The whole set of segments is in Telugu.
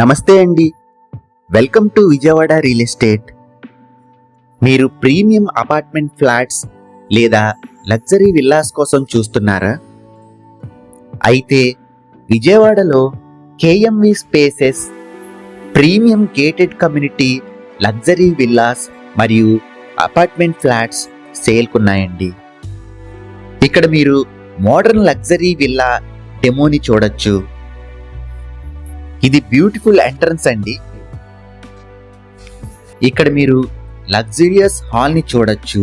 నమస్తే అండి. Welcome to Vijayawada real estate. మీరు ప్రీమియం అపార్ట్మెంట్ ఫ్లాట్స్ లేదా లగ్జరీ విల్లాస్ కోసం చూస్తున్నారా? అయితే విజయవాడలో KMV spaces premium gated community luxury villas మరియు అపార్ట్మెంట్ ఫ్లాట్స్ సేల్కున్నాయండి. ఇక్కడ మీరు మోడర్న్ లగ్జరీ విల్లా డెమోని చూడొచ్చు. ఇది బ్యూటిఫుల్ ఎంట్రన్స్ అండి. ఇక్కడ మీరు లగ్జరియస్ హాల్ ని చూడొచ్చు.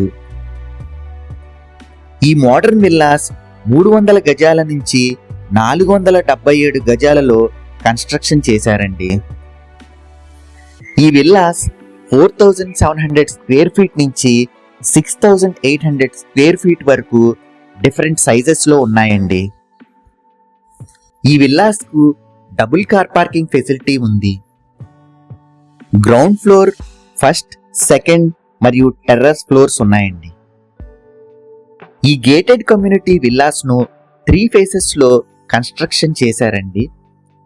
ఈ మోడర్న్ విల్లాస్ 300 గజాల నుంచి 477 గజాలలో కన్స్ట్రక్షన్ చేశారండి. ఈ విల్లాస్ 4700 స్క్వేర్ ఫీట్ నుంచి 6800 స్క్వేర్ ఫీట్ వరకు డిఫరెంట్ సైజెస్ లో ఉన్నాయండి. ఈ విల్లాస్ కు డబుల్ కార్ పార్కింగ్ ఫెసిలిటీ ఉంది. గ్రౌండ్ ఫ్లోర్, ఫస్ట్, సెకండ్ మరియు టెర్రస్ ఫ్లోర్స్ ఉన్నాయండి. ఈ గేటెడ్ కమ్యూనిటీ విల్లాస్ ను 3 ఫేసెస్ లో కన్స్ట్రక్షన్ చేశారండి.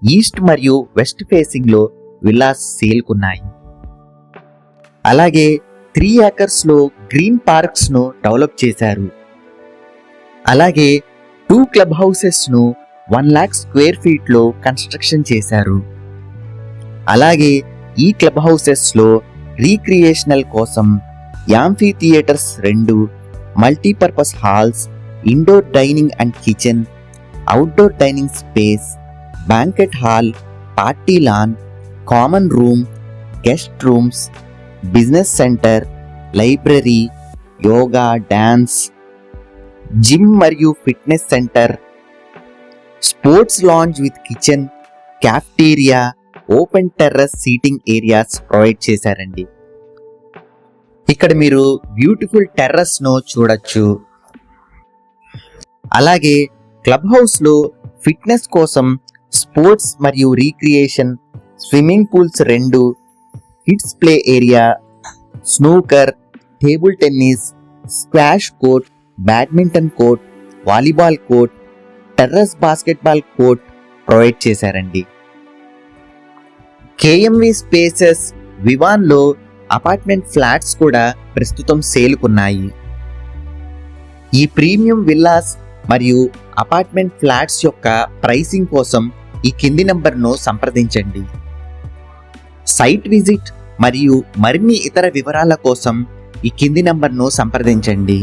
ఈస్ట్ మరియు వెస్ట్ ఫేసింగ్ లో విల్లాస్ సేల్కున్నాయి. అలాగే 3 ఏకర్స్ లో గ్రీన్ పార్క్స్ ను డెవలప్ చేశారు. అలాగే 2 క్లబ్ హౌసెస్ ను 1 lakh స్క్వేర్ ఫీట్ లో కన్స్ట్రక్షన్ చేశారు. అలాగే ఈ క్లబ్ హౌసెస్ లో రీక్రియేషనల్ కోసం amphitheatres 2, multipurpose halls, indoor dining and kitchen, outdoor dining space, banquet hall, party lawn, common room, guest rooms, business centre, library, yoga, dance, gym మరియు fitness centre, sports lounge with kitchen, cafeteria, open terrace seating areas provide చేశారండి. ఇక్కడ మీరు బ్యూటిఫుల్ టెర్రస్ ను చూడొచ్చు. అలాగే క్లబ్ హౌస్ లో ఫిట్నెస్ కోసం స్పోర్ట్స్ మరియు recreation, swimming pools 2, kids play area, snooker, table tennis, squash court, badminton court, volleyball court, terrace basketball court provide చేశారండి. కేఎంవి స్పేసెస్ వివాన్ లో అపార్ట్మెంట్ ఫ్లాట్స్ కూడా ప్రస్తుతం సేల్కున్నాయి. ఈ ప్రీమియం విల్లాస్ మరియు అపార్ట్మెంట్ ఫ్లాట్స్ యొక్క ప్రైసింగ్ కోసం ఈ కింది నంబర్ను సంప్రదించండి. సైట్ విజిట్ మరియు మరిన్ని ఇతర వివరాల కోసం ఈ కింది నంబర్ను సంప్రదించండి.